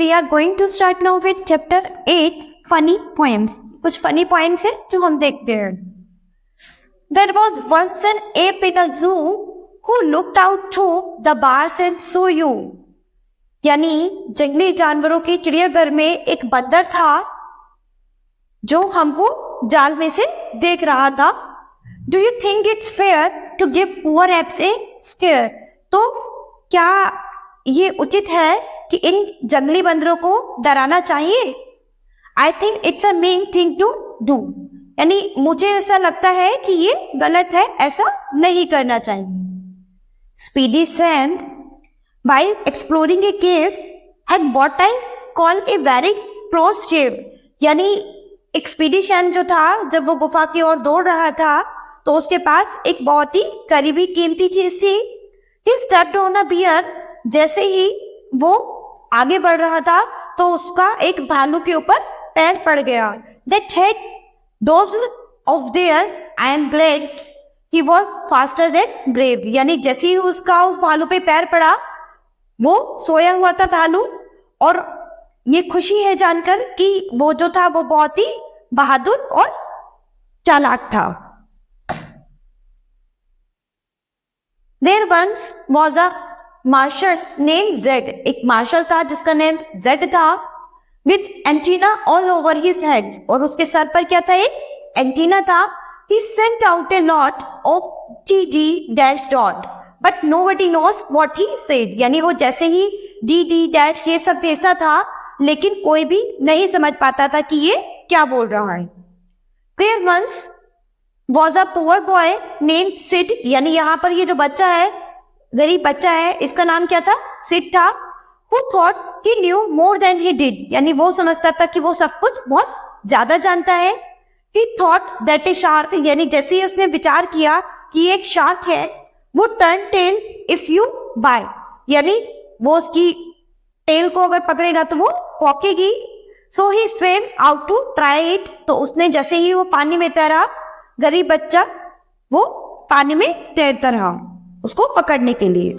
we are going to start now with chapter 8 funny poems. कुछ funny poems है जो हम देखते हैं. There was once an ape in a zoo who looked out through the bars and saw you. यानी जंगली जानवरों के चिड़ियाघर में एक बंदर था जो हमको जाल में से देख रहा था. Do you think it's fair to give poor apes a scare? तो क्या ये उचित है कि इन जंगली बंदरों को डराना चाहिए? I think it's a mean thing to do. यानी मुझे ऐसा लगता है कि ये गलत है, ऐसा नहीं करना चाहिए. Speedy sand while exploring a cave had what I call a very close shave. यानी एक्सपीडिशन जो था जब वो गुफा की ओर दौड़ रहा था तो उसके पास एक बहुत ही करीबी कीमती चीज थी. He stepped on a bear. जैसे ही वो आगे बढ़ रहा था तो उसका एक भालू के ऊपर पैर पड़ गया. That head dozed off there. I am glad he was faster than brave. यानी जैसे ही उसका उस भालू पे पैर पड़ा वो सोया हुआ था भालू, और ये खुशी है जानकर कि वो जो था वो बहुत ही बहादुर और चालाक था. There once was a marshal named Zed. एक मार्शल था जिसका नेम जेड था. With antenna all over his head. और उसके सर पर क्या था? एक एंटीना था. He sent out a lot of GG dash dot. But nobody knows what he said. यानी वो जैसे ही DD dash ये सब भेजता था लेकिन कोई भी नहीं समझ पाता था कि ये क्या बोल रहा है. There once was a poor boy named Sid. यानी यहाँ पर ये जो बच्चा है, गरीब बच्चा है, इसका नाम क्या था? सिड था. Who thought he knew more than he did. यानी वो समझता था कि वो सब कुछ बहुत ज्यादा जानता है. He thought that a shark. यानी जैसे ही उसने विचार किया कि एक शार्क है, वो turn tail if you bite. यानी वो उसकी टेल को अगर पकड़ेगा तो वो पौकेगी. So he swam out to try it. तो उसने जैसे ही वो पानी में तैरा, गरीब बच्चा वो पानी में तैरता रहा उसको पकड़ने के लिए.